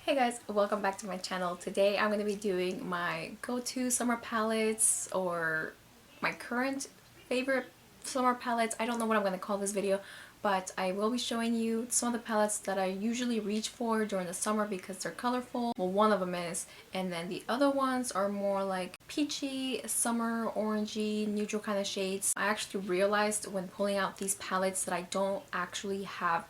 Hey guys, welcome back to my channel. Today I'm going to be doing my go-to summer palettes or my current favorite summer palettes. I don't know what I'm going to call this video, but I will be showing you some of the palettes that I usually reach for during the summer because they're colorful. Well, one of them is, and then the other ones are more like peachy, summer, orangey, neutral kind of shades. I actually realized when pulling out these palettes that I don't actually have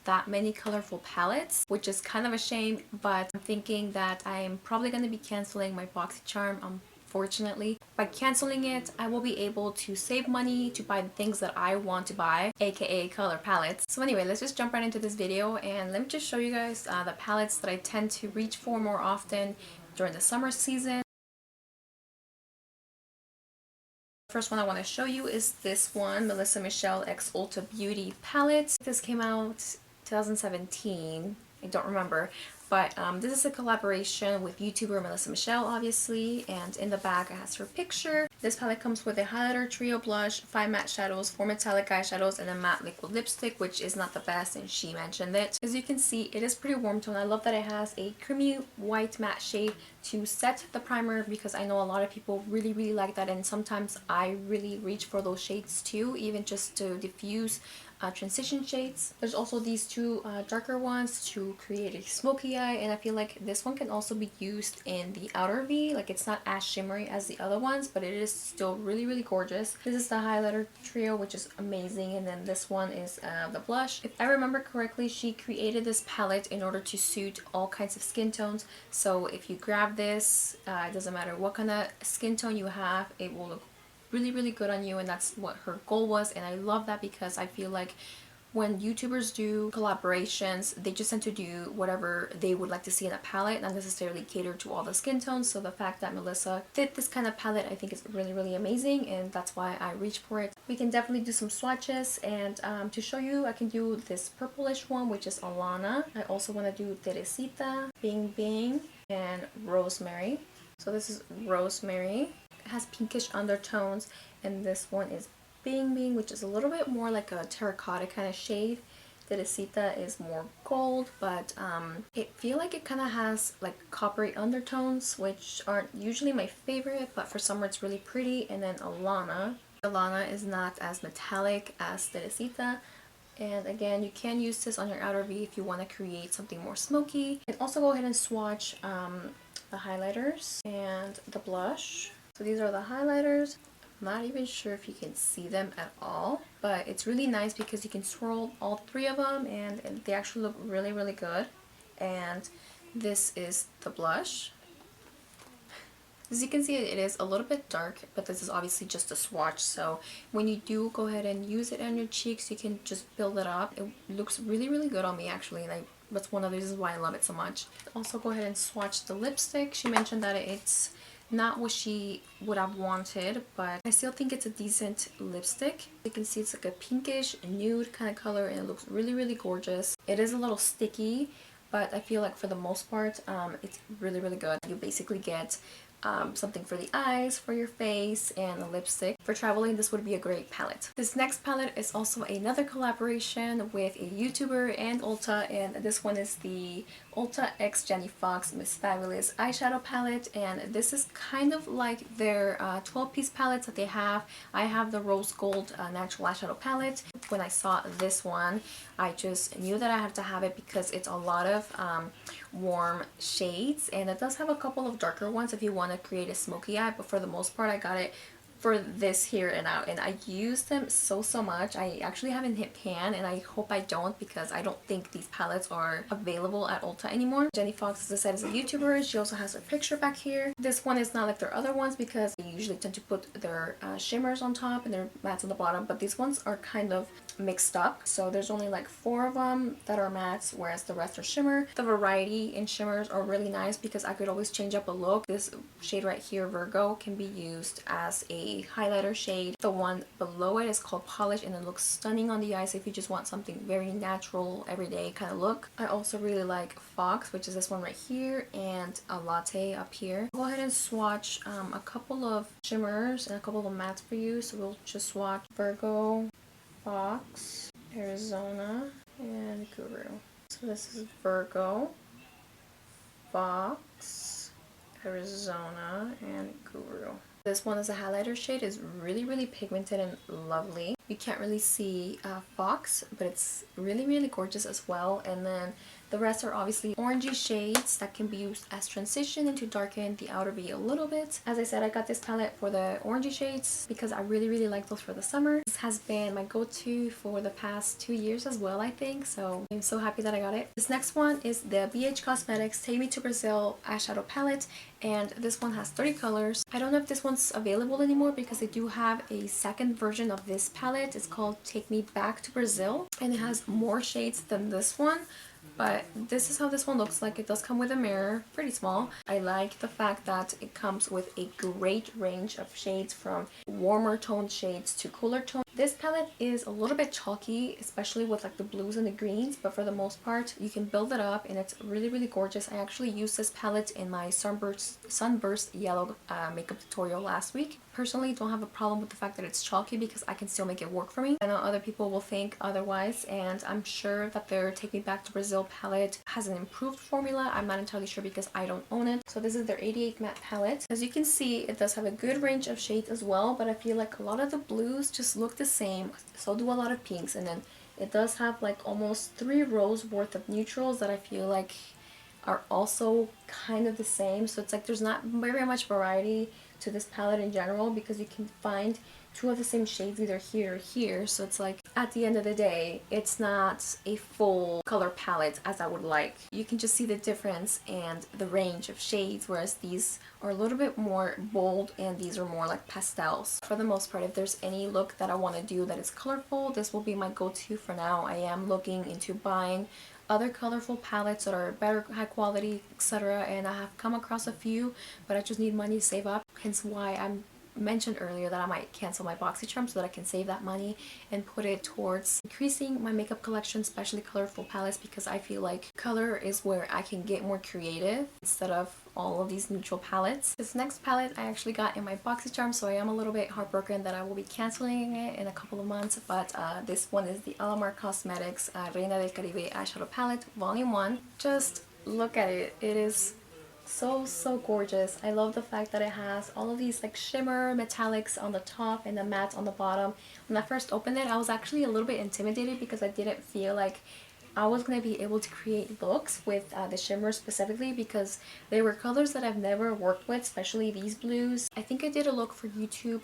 that many colorful palettes, which is kind of a shame, but I'm thinking that I'm probably going to be canceling my Boxy charm, unfortunately. By canceling it, I will be able to save money to buy the things that I want to buy, aka color palettes. So anyway, let's just jump right into this video and let me just show you guys the palettes that I tend to reach for more often during the summer season. First one I want to show you is this one, Melisa Michelle X Ulta Beauty palette. This came out 2017, I don't remember, but this is a collaboration with YouTuber Melisa Michelle, obviously, and in the back it has her picture. This palette comes with a highlighter, trio blush, 5 matte shadows, 4 metallic eyeshadows, and a matte liquid lipstick, which is not the best, and she mentioned it. As you can see, it is pretty warm tone. I love that it has a creamy white matte shade to set the primer because I know a lot of people really like that, and sometimes I really reach for those shades too, even just to diffuse transition shades. There's also these two darker ones to create a smoky eye, and I feel like this one can also be used in the outer V. Like, it's not as shimmery as the other ones, but it is still really gorgeous. This is the highlighter trio, which is amazing, and then this one is the blush. If I remember correctly, she created this palette in order to suit all kinds of skin tones. So if you grab this, it doesn't matter what kind of skin tone you have, it will look really good on you, and that's what her goal was. And I love that because I feel like when YouTubers do collaborations, they just tend to do whatever they would like to see in a palette, not necessarily cater to all the skin tones. So the fact that Melisa did this kind of palette, I think is really amazing, and that's why I reach for it. We can definitely do some swatches, and to show you, I can do this purplish one, which is Alana. I also want to do Teresita, Bing Bing, and Rosemary. So this is Rosemary. It has pinkish undertones, and this one is Bing Bing, which is a little bit more like a terracotta kind of shade. Teresita is more gold, but I feel like it kind of has like coppery undertones, which aren't usually my favorite, but for summer it's really pretty. And then Alana is not as metallic as Teresita. And again, you can use this on your outer V if you want to create something more smoky. And also go ahead and swatch the highlighters and the blush. So these are the highlighters. I'm not even sure if you can see them at all, but it's really nice because you can swirl all three of them, and they actually look really good. And this is the blush. As you can see, it is a little bit dark, but this is obviously just a swatch, so when you do go ahead and use it on your cheeks, you can just build it up. It looks really good on me, actually, and that's one of the reasons why I love it so much. Also go ahead and swatch the lipstick. She mentioned that it's not what she would have wanted, but I still think it's a decent lipstick. You can see it's like a pinkish nude kind of color, and it looks really gorgeous. It is a little sticky, but I feel like for the most part it's really good. You basically get something for the eyes, for your face, and a lipstick. For traveling, this would be a great palette. This next palette is also another collaboration with a YouTuber and Ulta, and this one is the Ulta X Jenny Fox Miss Fabulous eyeshadow palette, and this is kind of like their 12-piece palettes that they have. I have the rose gold natural eyeshadow palette. When I saw this one, I just knew that I had to have it because it's a lot of warm shades, and it does have a couple of darker ones if you want to create a smoky eye, but for the most part I got it for this here and out, and I use them so much. I actually haven't hit pan, and I hope I don't, because I don't think these palettes are available at Ulta anymore. Jenny Fox, as I said, is a YouTuber. She also has her picture back here. This one is not like their other ones because they usually tend to put their shimmers on top and their mattes on the bottom, but these ones are kind of mixed up. So there's only like 4 of them that are mattes, whereas the rest are shimmer. The variety in shimmers are really nice because I could always change up a look. This shade right here, Virgo, can be used as a highlighter shade. The one below it is called Polish, and it looks stunning on the eyes if you just want something very natural, everyday kind of look. I also really like Fox, which is this one right here, and a Latte up here. Go ahead and swatch a couple of shimmers and a couple of mattes for you. So we'll just swatch Virgo, Fox, Arizona, and Guru. So this is Virgo. Box, Arizona, and Guru. This one as a highlighter shade is really pigmented and lovely. You can't really see Fox, but it's really gorgeous as well. And then the rest are obviously orangey shades that can be used as transition and to darken the outer V a little bit. As I said, I got this palette for the orangey shades because I really like those for the summer. This has been my go-to for the past 2 years as well, I think. So I'm so happy that I got it. This next one is the BH Cosmetics Take Me to Brazil eyeshadow palette. And this one has 30 colors. I don't know if this one's available anymore because they do have a second version of this palette. It's called Take Me Back to Brazil. And it has more shades than this one. But this is how this one looks like. It does come with a mirror, pretty small. I like the fact that it comes with a great range of shades from warmer toned shades to cooler toned. This palette is a little bit chalky, especially with like the blues and the greens, but for the most part you can build it up and it's really gorgeous. I actually used this palette in my Sunburst yellow makeup tutorial last week. Personally, don't have a problem with the fact that it's chalky because I can still make it work for me. I know other people will think otherwise, and I'm sure that their Take Me Back to Brazil palette has an improved formula. I'm not entirely sure because I don't own it. So this is their 88 matte palette. As you can see, it does have a good range of shades as well, but I feel like a lot of the blues just look the same. So do a lot of pinks, and then it does have like almost 3 rows worth of neutrals that I feel like are also kind of the same. So it's like there's not very much variety to this palette in general because you can find 2 of the same shades either here or here. So it's like at the end of the day, it's not a full color palette as I would like. You can just see the difference and the range of shades, whereas these are a little bit more bold and these are more like pastels. For the most part, if there's any look that I want to do that is colorful, this will be my go-to for now. I am looking into buying other colorful palettes that are better, high quality, etc. And I have come across a few, but I just need money to save up. Hence why I'm mentioned earlier that I might cancel my Boxy charm so that I can save that money and put it towards increasing my makeup collection, especially colorful palettes, because I feel like color is where I can get more creative instead of all of these neutral palettes. This next palette I actually got in my Boxy charm, so I am a little bit heartbroken that I will be canceling it in a couple of months, but this one is the Alamar Cosmetics Reina del Caribe eyeshadow palette volume 1. Just look at it. It is so gorgeous. I love the fact that it has all of these like shimmer metallics on the top and the mattes on the bottom. When I first opened it, I was actually a little bit intimidated because I didn't feel like I was going to be able to create looks with the shimmer specifically, because they were colors that I've never worked with, especially these blues. I think I did a look for YouTube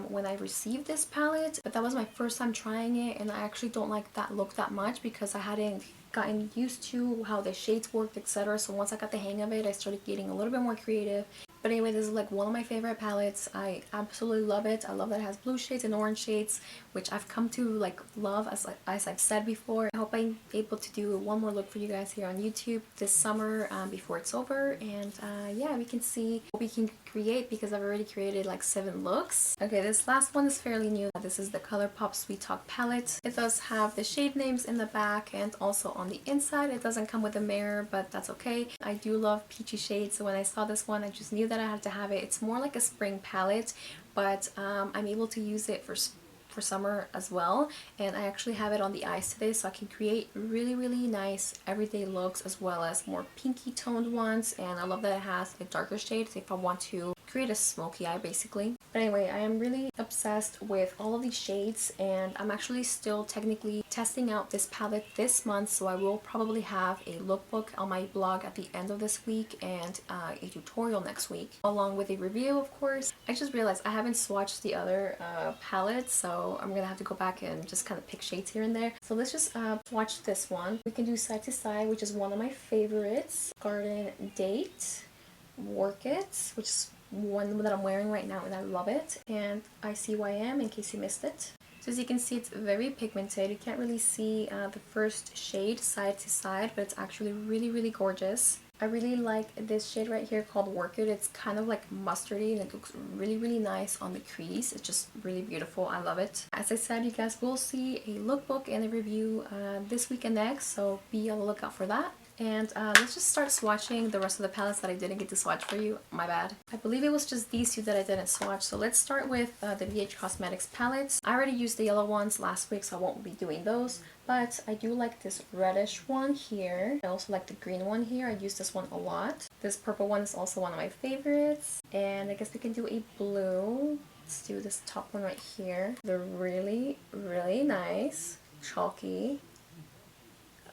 when I received this palette, but that was my first time trying it, and I actually don't like that look that much because I hadn't gotten used to how the shades worked, etc. So once I got the hang of it, I started getting a little bit more creative. But anyway, this is like one of my favorite palettes. I absolutely love it. I love that it has blue shades and orange shades, which I've come to like love as I've said before. I hope I'm able to do one more look for you guys here on YouTube this summer before it's over. And yeah, we can see what we can create because I've already created like 7 looks. Okay, this last one is fairly new. This is the ColourPop Sweet Talk palette. It does have the shade names in the back and also on the inside. It doesn't come with a mirror, but that's okay. I do love peachy shades, so when I saw this one, I just knew that I had to have it. It's more like a spring palette, but I'm able to use it for summer as well, and I actually have it on the eyes today, so I can create really nice everyday looks as well as more pinky toned ones. And I love that it has a darker shades if I want to create a smoky eye basically. But anyway, I am really obsessed with all of these shades, and I'm actually still technically testing out this palette this month, so I will probably have a lookbook on my blog at the end of this week and a tutorial next week along with a review, of course. I just realized I haven't swatched the other palettes, so I'm gonna have to go back and just kind of pick shades here and there. So let's just swatch this one. We can do Side to Side, which is one of my favorites. Garden Date, Work It, which is one that I'm wearing right now and I love it, and ICYM in case you missed it. So as you can see, it's very pigmented. You can't really see the first shade Side to Side, but it's actually really gorgeous. I really like this shade right here called Work It. It's kind of like mustardy and it looks really nice on the crease. It's just really beautiful. I love it. As I said, you guys will see a lookbook and a review this week and next, so be on the lookout for that. And let's just start swatching the rest of the palettes that I didn't get to swatch for you. My bad. I believe it was just these two that I didn't swatch. So let's start with the BH Cosmetics palettes. I already used the yellow ones last week, so I won't be doing those. But I do like this reddish one here. I also like the green one here. I use this one a lot. This purple one is also one of my favorites. And I guess we can do a blue. Let's do this top one right here. They're really, really nice. Chalky,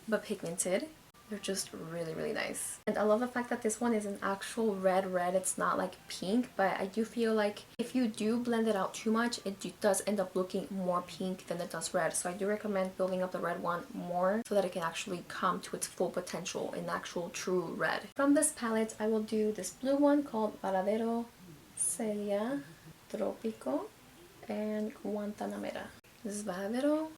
but pigmented. They're just really, really nice. And I love the fact that this one is an actual red. It's not like pink, but I do feel like if you do blend it out too much, it does end up looking more pink than it does red. So I do recommend building up the red one more so that it can actually come to its full potential in actual true red. From this palette, I will do this blue one called Varadero, Celia, Tropico, and Guantanamera. This is Varadero,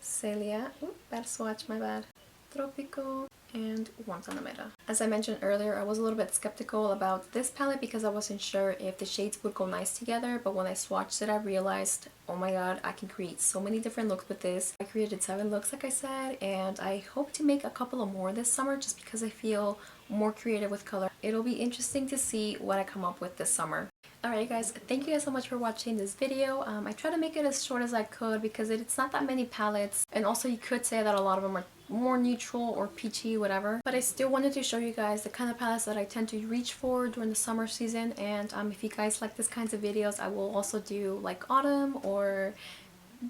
Celia, bad swatch, my bad. Tropico, and Guantanamera. As I mentioned earlier, I was a little bit skeptical about this palette because I wasn't sure if the shades would go nice together, but when I swatched it I realized, oh my god, I can create so many different looks with this. I created 7 looks like I said, and I hope to make a couple of more this summer just because I feel more creative with color. It'll be interesting to see what I come up with this summer. Alright guys, thank you guys so much for watching this video. I tried to make it as short as I could because it's not that many palettes, and also you could say that a lot of them are more neutral or peachy, whatever, but I still wanted to show you guys the kind of palettes that I tend to reach for during the summer season. And if you guys like this kinds of videos, I will also do like autumn or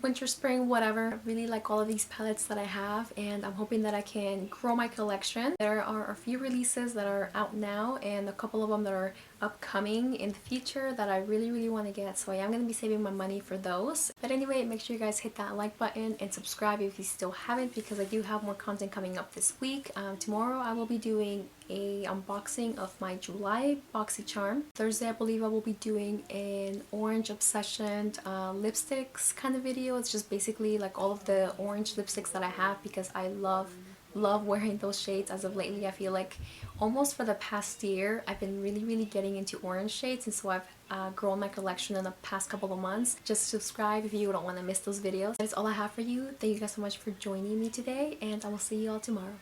winter, spring, whatever. I really like all of these palettes that I have, and I'm hoping that I can grow my collection. There are a few releases that are out now and a couple of them that are upcoming in the future that I really want to get, so I am going to be saving my money for those. But anyway, make sure you guys hit that like button and subscribe if you still haven't, because I do have more content coming up this week. Tomorrow I will be doing a unboxing of my July Boxy charm. Thursday I believe I will be doing an orange obsession lipsticks kind of video. It's just basically like all of the orange lipsticks that I have because I love wearing those shades. As of lately, I feel like almost for the past year I've been really getting into orange shades, and so I've grown my collection in the past couple of months. Just subscribe if you don't want to miss those videos. That is all I have for you. Thank you guys so much for joining me today, and I will see you all tomorrow.